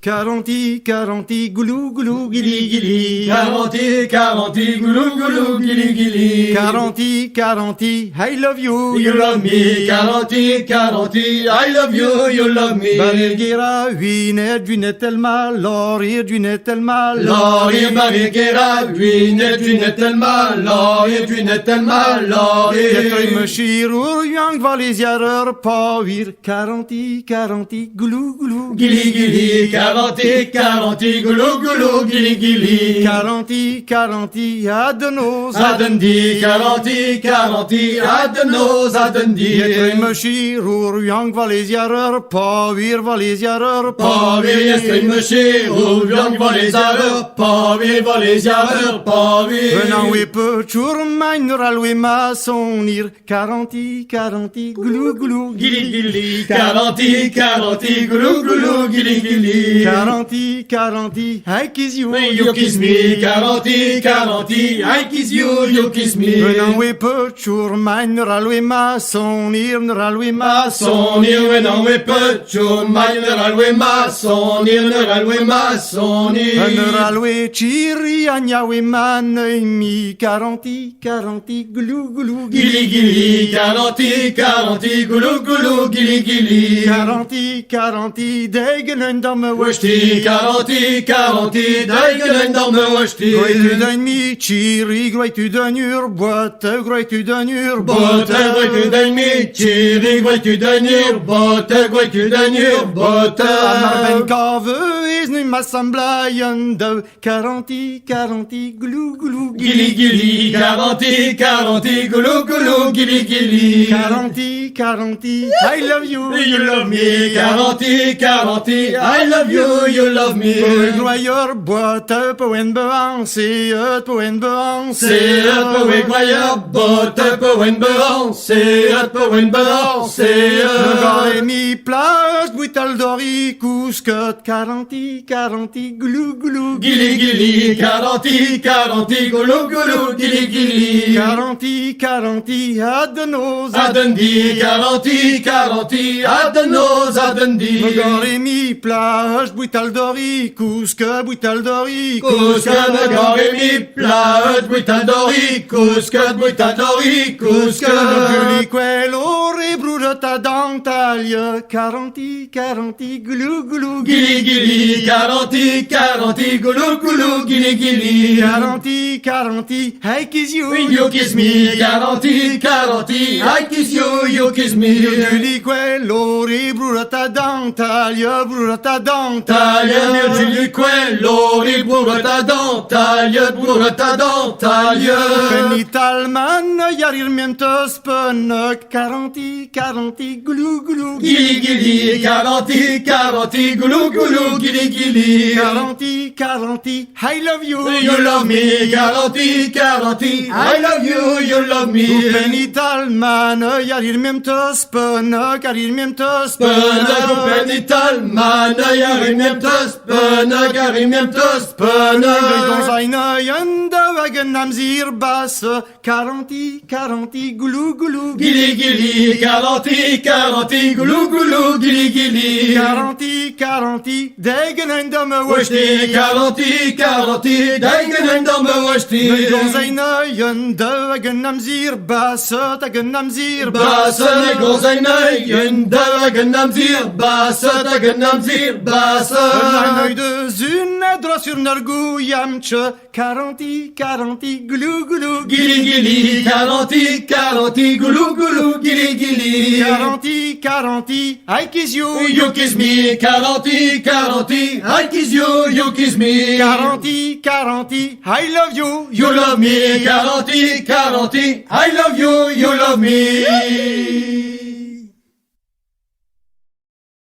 Quaranti, quaranti, goulou, goulou, gili, gili. Quaranti, quaranti, goulou, goulou, gili, gili. Quaranti, quaranti, I love you. You love me. Quaranti, quaranti, I love you, you love me. Barriera, uinet, duinet, elma, lorir, duinet, elma, Lorir, barriera, duinet, duinet, elma, lorir, duinet, elma, lorir. Jetoi mășir, uriang, valeziarăr, pavir. Quaranti, quaranti, goulou, goulou, Gili, gili, quaranti, quaranti, goulou, goulou, gili, gili. Quaranti, quaranti, adenos, Adendi, quaranti, quaranti, adenos, adendi. Jetoi mășir, uriang, valeziarăr, pavir, valeziarăr, Pavir, este mășir, uriang, valeziarăr, pavir, valeziarăr, pavir. Venan we păciur, mai năral we masonir. Quaranti, quaranti, goulou, goulou, Gili, gili, quaranti, quaranti, goulou, goulou, gili, gili. Quaranti, quaranti, I kiss you, You kiss me, quaranti, quaranti, I kiss you, you kiss me. Venan we păciur, mai năral we masonir, năral we masonir. Sonir, venan we păciun, mai năral we masonir, năral we masonir. Năral we ciri, ania we manăimi. Quaranti, quaranti, goulou, goulou, Gili, gili, quaranti, quaranti, goulou, goulou, gili, gili. Quaranti, quaranti, degenen dan me Washti, quaranti, quaranti, daigelen dan me washti. Groeit u dan mi ciri, groeit u dan uur boete, groeit u dan uur Bote, goit u den mi, chiri, goit u den ur, bote, goit u den ur, bote. Maar ben kave is nu m'assemblaien de. Quaranti, quaranti, goulou, goulou, Gili, gili, quaranti, quaranti, goulou, goulou, gili, gili. Quaranti, quaranti, I love you, You love me, quaranti, quaranti, I love you, you love me. Groyer boete, på en beang, se het på en beang, Se het på en groyer, bote på en beang, se het på en beang, se het. Gare mi plage, buital dori, couscot. Quaranti, quaranti, goulou, goulou, Gili, gili, quaranti, quaranti, goulou, goulou, gili, gili. Quaranti, quaranti, adenos, Adendi, quaranti, quaranti, adenos, adendi. Gare mi plage, buital dori, couscot, buital dori, Couscot, me gare mi plage, buital dori, couscot, buital dori, couscot. Gulli quello rebruda ta dentalia. Quaranti, quaranti, goulou, goulou, Gili, gili, quaranti, quaranti, goulou, goulou, gili, gili. Quaranti, quaranti, I kiss you, You kiss me, quaranti, quaranti, I kiss you, you kiss me. Gulli quello rebruda ta dentalia, bruda ta Taglia, dentalia. Virgili, quello, ribura ta dentaglia, bura ta dentaglia. Penitalman, jarir miento spănăc. Quaranti, quaranti, goulou, goulou, Gili, gili, quaranti, quaranti, goulou, goulou, gili, gili. Quaranti, quaranti, I love you, You love me, quaranti, quaranti, I love you, you love me. Penitalman, jarir miento spănăc, jarir miento Până cu spănăc. penital mană, iar îmi tos până, chiar îmi tos până. Dans eine Jende wegen am Sierbas. Quaranti, quaranti, goulou, goulou, Gili, gili, quaranti, quaranti, goulou, goulou, gili, gili. Quaranti, quaranti, degen en damme Washti, quaranti, quaranti, daigenen dan me washti. Dans eine Jende wegen am Sierbas. Tegen am Sierbas. Basse, negros ein Eigen, da genam zir, basse, da genam zir, basse. Un œil de zune, droit sur Nargou, Yamche. Quaranti, quaranti, goulou, goulou, Gili, gili, quaranti, quaranti, goulou, goulou, gili, gili. Quaranti, quaranti, I kiss you, You kiss me, quaranti, quaranti, I kiss you, you kiss me. Quaranti, quaranti, I love you, You love me, quaranti, quaranti, I love you, you love me.